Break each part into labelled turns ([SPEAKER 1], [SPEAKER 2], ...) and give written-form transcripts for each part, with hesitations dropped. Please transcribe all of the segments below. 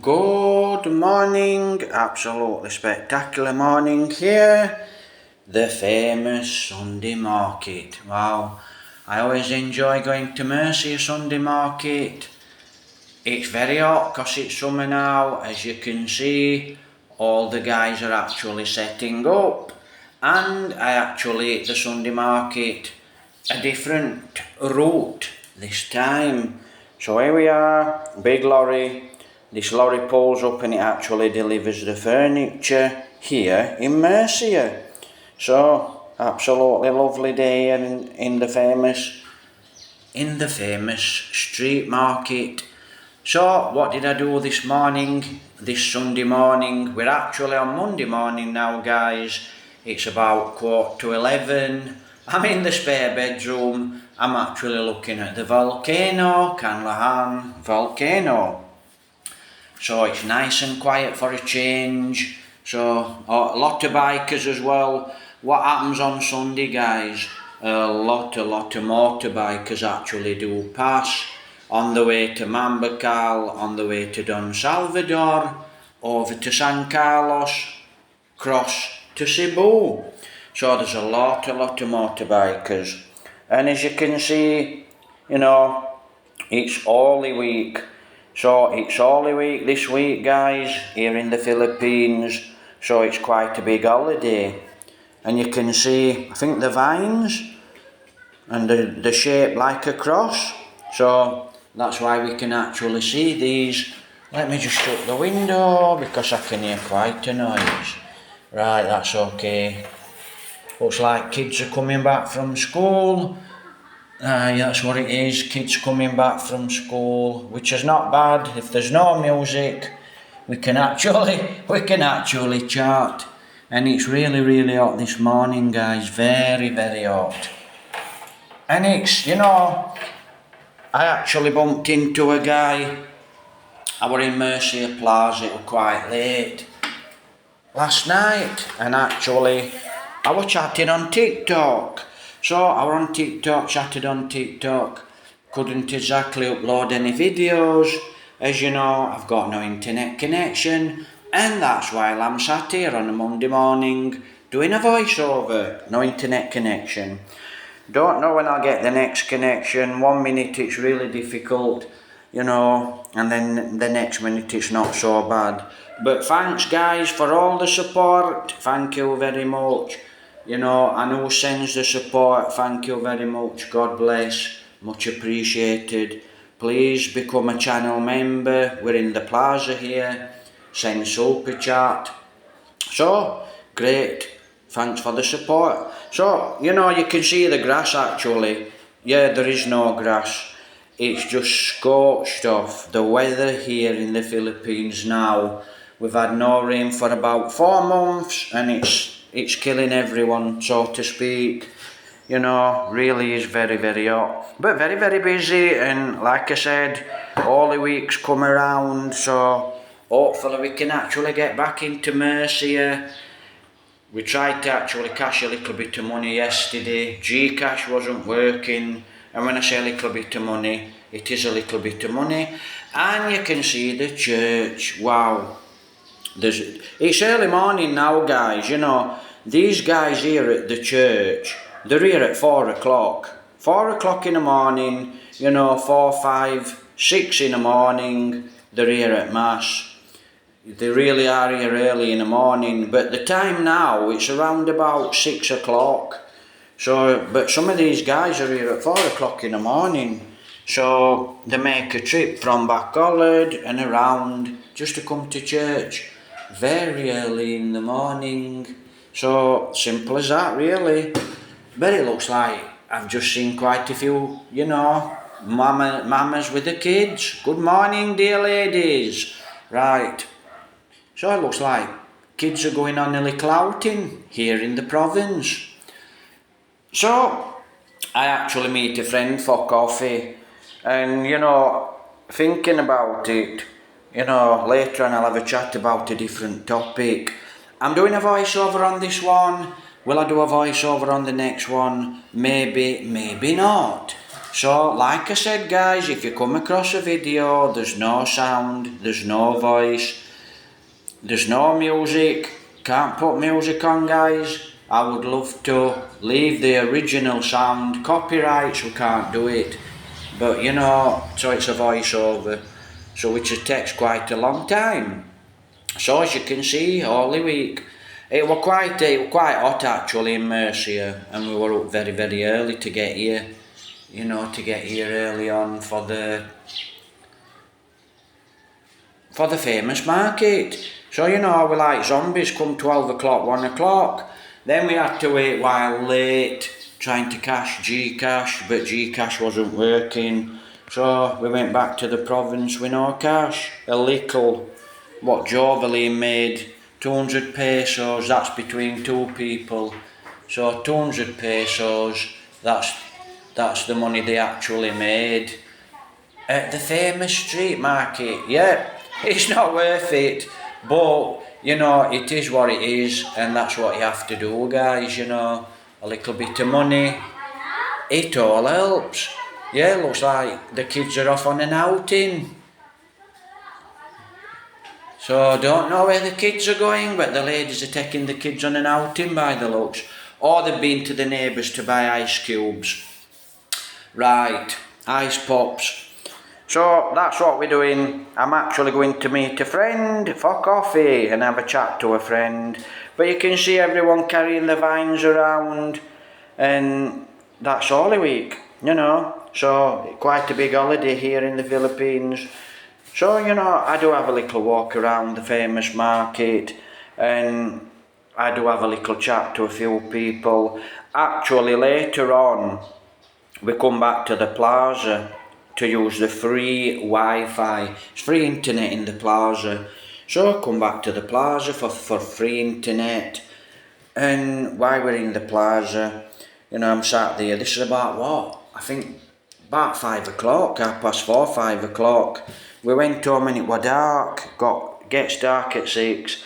[SPEAKER 1] Good morning, absolutely spectacular morning here. The famous Sunday market. Wow, I always enjoy going to Murcia Sunday market. It's very hot because it's summer now. As you can see, all the guys are actually setting up. And I actually at the Sunday market a different route this time. So here we are, big lorry. This lorry pulls up and it actually delivers the furniture here in Murcia. So absolutely lovely day here in the famous street market. So what did I do this morning, this Sunday morning? We're actually on Monday morning now, guys. It's about 11:15. I'm in the spare bedroom. I'm actually looking at the volcano, Canlahan volcano. So it's nice and quiet for a change. So a lot of bikers as well. What happens on Sunday, guys? A lot of motorbikers actually do pass on the way to Mambacal, on the way to Don Salvador, over to San Carlos, cross to Cebu. So there's a lot of motorbikers. And as you can see, it's Holy Week. So it's Holy Week this week, guys, here in the Philippines. So it's quite a big holiday. And you can see, I think the vines and the shape like a cross. So that's why we can actually see these. Let me just shut the window because I can hear quite a noise. Right, that's okay. Looks like kids are coming back from school. That's what it is, kids coming back from school, which is not bad. If there's no music, we can actually chat. And it's really hot this morning, guys, very hot. And it's, I actually bumped into a guy. I were in Murcia Plaza, it was quite late last night, and actually I was chatting on TikTok. So I were on TikTok, chatted on TikTok, couldn't exactly upload any videos. As you know, I've got no internet connection, and that's why I'm sat here on a Monday morning doing a voiceover. No internet connection. Don't know when I'll get the next connection. 1 minute it's really difficult, and then the next minute it's not so bad. But thanks, guys, for all the support. Thank you very much. And who sends the support, thank you very much, God bless, much appreciated. Please become a channel member, we're in the Plaza here, send super chat. So, great, thanks for the support. So, you can see the grass actually. Yeah, there is no grass, it's just scorched off. The weather here in the Philippines now, we've had no rain for about 4 months and it's killing everyone, so to speak. Really is very hot. But very busy, and like I said, Holy Week's come around, so hopefully we can actually get back into Murcia. We tried to actually cash a little bit of money yesterday. Gcash wasn't working, and when I say a little bit of money, it is a little bit of money. And you can see the church, wow. It's early morning now, guys. These guys here at the church, they're here at 4 o'clock. 4 o'clock in the morning, 4, 5, 6 in the morning, they're here at Mass. They really are here early in the morning, but the time now, it's around about 6 o'clock. So, but some of these guys are here at 4 o'clock in the morning. So, they make a trip from Bacolod and around just to come to church. Very early in the morning. So simple as that, really. But it looks like I've just seen quite a few, mamas with the kids. Good morning, dear ladies. Right. So it looks like kids are going on a little outing here in the province. So I actually meet a friend for coffee, and thinking about it, later on I'll have a chat about a different topic. I'm doing a voiceover on this one. Will I do a voiceover on the next one? Maybe not. So, like I said guys, if you come across a video, there's no sound, there's no voice, there's no music, can't put music on guys, I would love to leave the original sound, copyrights we can't do it, but you know, so it's a voiceover, so which takes quite a long time. So as you can see, Holy Week, it was quite hot actually in Murcia, and we were up very early to get here, you know, to get here early on for the famous market. So you know, we're like zombies come 12 o'clock, 1 o'clock. Then we had to wait while late, trying to cash Gcash, but Gcash wasn't working. So we went back to the province with no cash. A little, what Joveline made, 200 pesos, that's between two people. So 200 pesos, that's the money they actually made. At the famous street market, yeah, it's not worth it, but you know, it is what it is, and that's what you have to do guys, you know, a little bit of money, it all helps. Yeah, looks like the kids are off on an outing. So I don't know where the kids are going, but the ladies are taking the kids on an outing by the looks. Or they've been to the neighbours to buy ice cubes. Right, ice pops. So that's what we're doing. I'm actually going to meet a friend for coffee and have a chat to a friend. But you can see everyone carrying the vines around, and that's Holy Week, you know. So quite a big holiday here in the Philippines. So, you know, I do have a little walk around the famous market, and I do have a little chat to a few people. Actually, later on, we come back to the Plaza to use the free Wi-Fi. It's free internet in the Plaza. So I come back to the Plaza for free internet. And while we're in the Plaza, you know, I'm sat there. This is about what? I think about 5 o'clock, 4:30, 5 o'clock. We went home and it was dark. Gets dark at 6.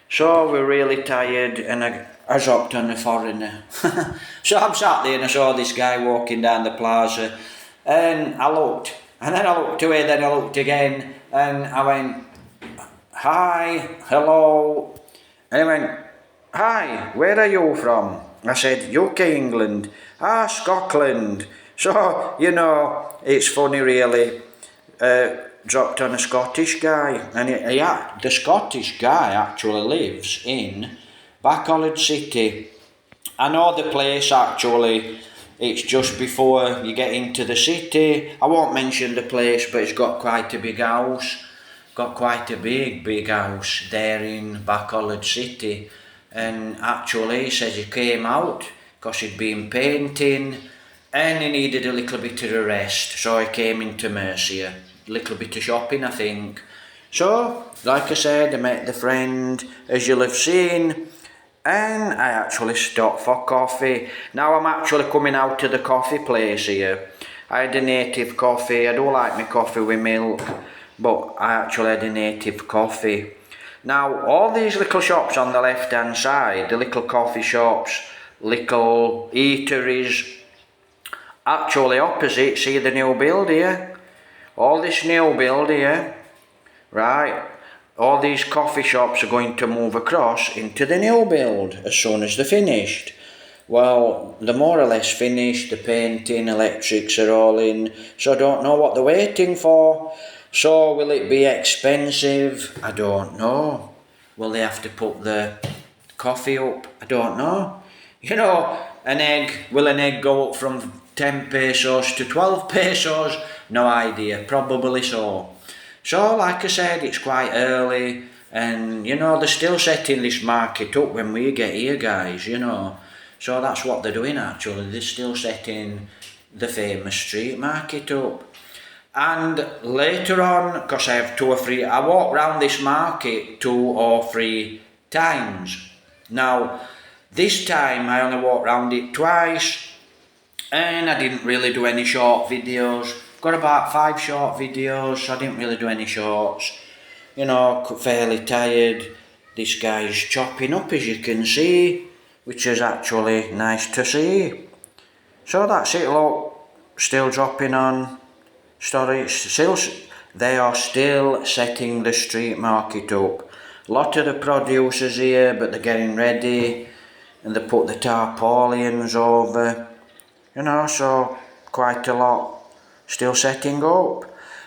[SPEAKER 1] So we're really tired, and I hopped on a foreigner. So I'm sat there and I saw this guy walking down the Plaza, and I looked, and then I looked away, then I looked again, and I went, hi, hello, and he went, hi, where are you from? I said, UK, England. Ah, Scotland. So, you know, it's funny really. Dropped on a Scottish guy, and the Scottish guy actually lives in Bacolod City. I know the place actually, it's just before you get into the city. I won't mention the place, but it's got quite a big house, got quite a big house there in Bacolod City. And actually he says he came out because he'd been painting and he needed a little bit of a rest, so he came into Murcia. Little bit of shopping, I think. So, like I said, I met the friend, as you'll have seen, and I actually stopped for coffee. Now I'm actually coming out to the coffee place here. I had a native coffee. I do like my coffee with milk, but I actually had a native coffee. Now, all these little shops on the left hand side, the little coffee shops, little eateries, actually opposite, see the new build here? All this new build here, right, all these coffee shops are going to move across into the new build as soon as they're finished. Well, they're more or less finished, the painting, electrics are all in, so I don't know what they're waiting for. So will it be expensive? I don't know. Will they have to put the coffee up? I don't know. You know, will an egg go up from 10 pesos to 12 pesos? No idea, probably so. So, like I said, it's quite early, and you know, they're still setting this market up when we get here, guys, you know. So that's what they're doing actually, they're still setting the famous street market up. And later on, because I have 2 or 3, I walk around this market 2 or 3 times. Now, this time I only walked around it twice, and I didn't really do any short videos. Got about 5 short videos, so I didn't really do any shorts. You know, fairly tired. This guy's chopping up, as you can see, which is actually nice to see. So that's it, look. still dropping on storage. They are still setting the street market up. A lot of the producers here, but they're getting ready, and they put the tarpaulins over, so quite a lot still setting up.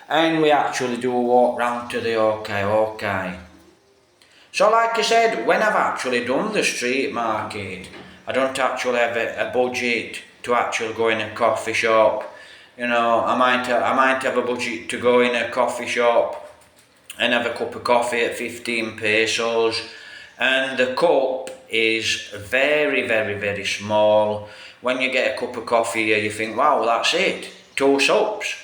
[SPEAKER 1] And we actually do a walk round to the OK. So like I said, when I've actually done the street market, I don't actually have a budget to actually go in a coffee shop. I might have a budget to go in a coffee shop and have a cup of coffee at 15 pesos, and the cup is very, very, very small. When you get a cup of coffee here, you think, wow, that's it, 2 sups,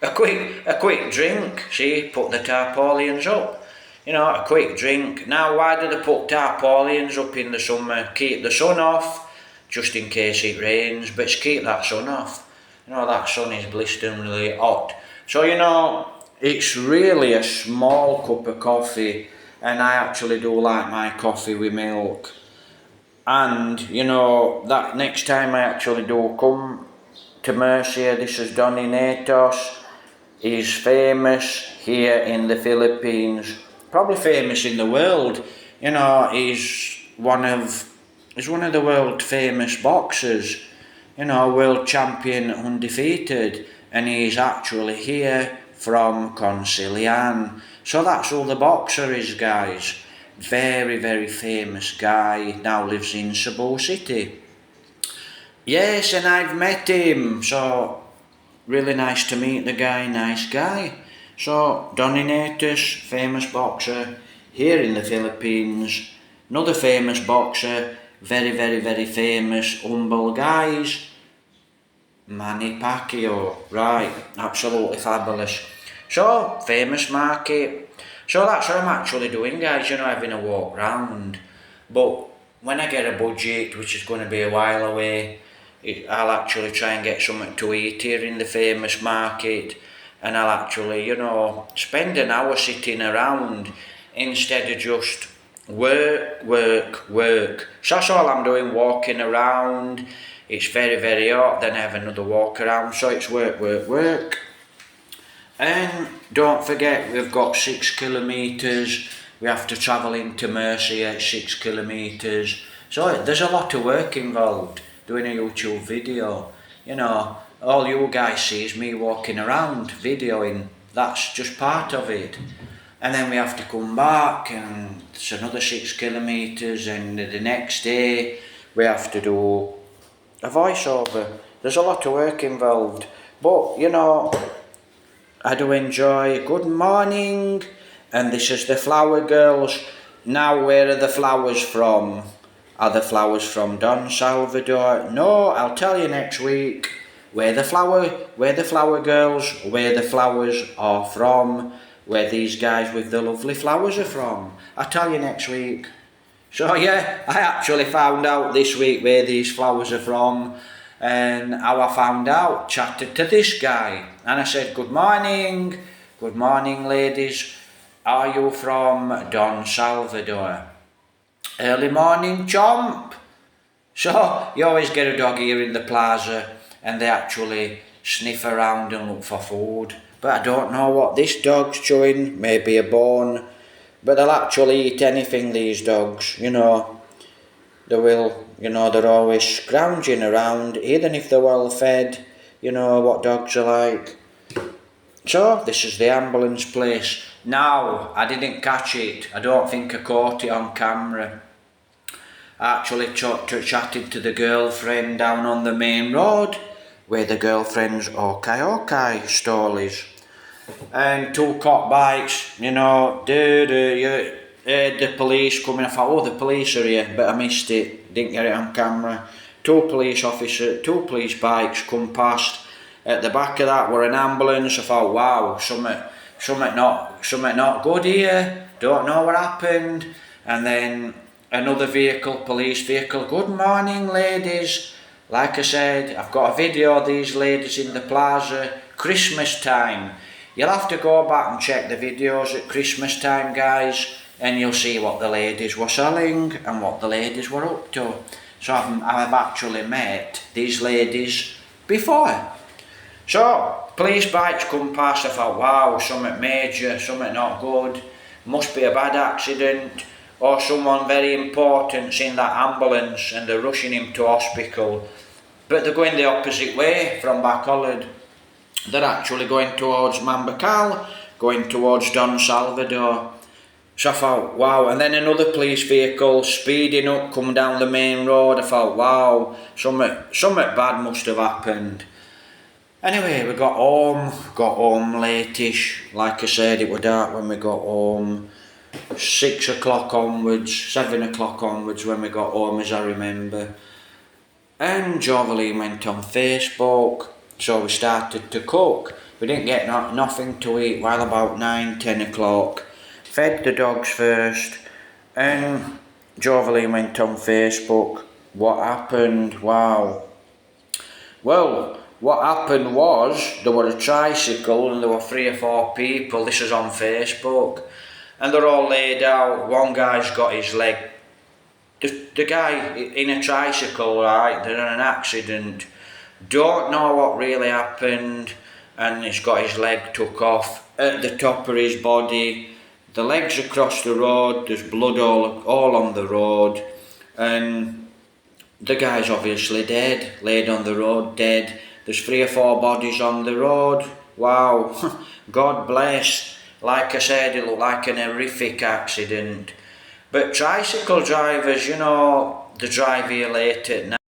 [SPEAKER 1] a quick drink. See, put the tarpaulins up, a quick drink. Now, why do they put tarpaulins up in the summer? Keep the sun off, just in case it rains, but to keep that sun off. That sun is blisteringly hot. So, it's really a small cup of coffee, and I actually do like my coffee with milk. And, that next time I actually do come to Murcia, this is Donny Natos. He's famous here in the Philippines, probably famous in the world. He's one of the world famous boxers. World champion undefeated, and he's actually here from Concilian. So that's who the boxer is, guys. Very, very famous guy, now lives in Cebu City. Yes, and I've met him, so really nice to meet the guy, nice guy. So, Donny Natos, famous boxer here in the Philippines. Another famous boxer, very, very, very famous, humble guys. Manny Pacquiao, right, absolutely fabulous. So, famous market. So that's what I'm actually doing, guys, having a walk round. But when I get a budget, which is going to be a while away, I'll actually try and get something to eat here in the famous market. And I'll actually, spend an hour sitting around instead of just work. So that's all I'm doing, walking around. It's very, very hot, then I have another walk around, so it's work. And don't forget, we've got 6 kilometres, we have to travel into Murcia, 6 kilometres. So there's a lot of work involved doing a YouTube video. All you guys see is me walking around, videoing, that's just part of it. And then we have to come back, and it's another 6 kilometres, and the next day we have to do a voiceover. There's a lot of work involved, but I do enjoy. Good morning, and this is the flower girls. Now, where are the flowers from? Are the flowers from Don Salvador? No, I'll tell you next week where the flower girls, where the flowers are from, where these guys with the lovely flowers are from. I'll tell you next week. So yeah, I actually found out this week where these flowers are from, and how I found out, chatted to this guy, and I said, good morning ladies, are you from Don Salvador? Early morning chomp. So you always get a dog here in the Plaza, and they actually sniff around and look for food, but I don't know what this dog's chewing, maybe a bone. But they'll actually eat anything, these dogs, They will, they're always scrounging around, even if they're well fed, what dogs are like. So, this is the ambulance place. Now, I didn't catch it. I don't think I caught it on camera. I actually chatted to the girlfriend down on the main road, where the girlfriend's OK stall is. And 2 cop bikes, you heard the police coming. I thought, the police are here, but I missed it, didn't get it on camera. 2 police bikes come past. At the back of that were an ambulance. I thought, wow, something not good here, don't know what happened. And then another police vehicle, good morning ladies. Like I said, I've got a video of these ladies in the Plaza, Christmas time. You'll have to go back and check the videos at Christmas time, guys, and you'll see what the ladies were selling and what the ladies were up to. So I've actually met these ladies before. So, police bikes come past, I thought, wow, something major, something not good, must be a bad accident, or someone very important's in that ambulance and they're rushing him to hospital. But they're going the opposite way from Bacolod. They're actually going towards Mambacal, going towards Don Salvador. So I thought, wow, and then another police vehicle speeding up, come down the main road. I thought, wow, something bad must have happened. Anyway, we got home late-ish. Like I said, it was dark when we got home. 6 o'clock onwards, 7 o'clock onwards when we got home, as I remember. And Joveline went on Facebook, so we started to cook. We didn't get nothing to eat while about 9, 10 o'clock. Fed the dogs first, and Joveline went on Facebook. What happened? Wow. Well, what happened was, there was a tricycle and there were 3 or 4 people, this was on Facebook, and they're all laid out. One guy's got his leg, the guy in a tricycle, right, they're in an accident, don't know what really happened, and he's got his leg took off at the top of his body. The leg's across the road, there's blood all on the road, and the guy's obviously dead, laid on the road, dead. There's 3 or 4 bodies on the road. Wow, God bless. Like I said, it looked like an horrific accident. But tricycle drivers, you know, they drive here late at night.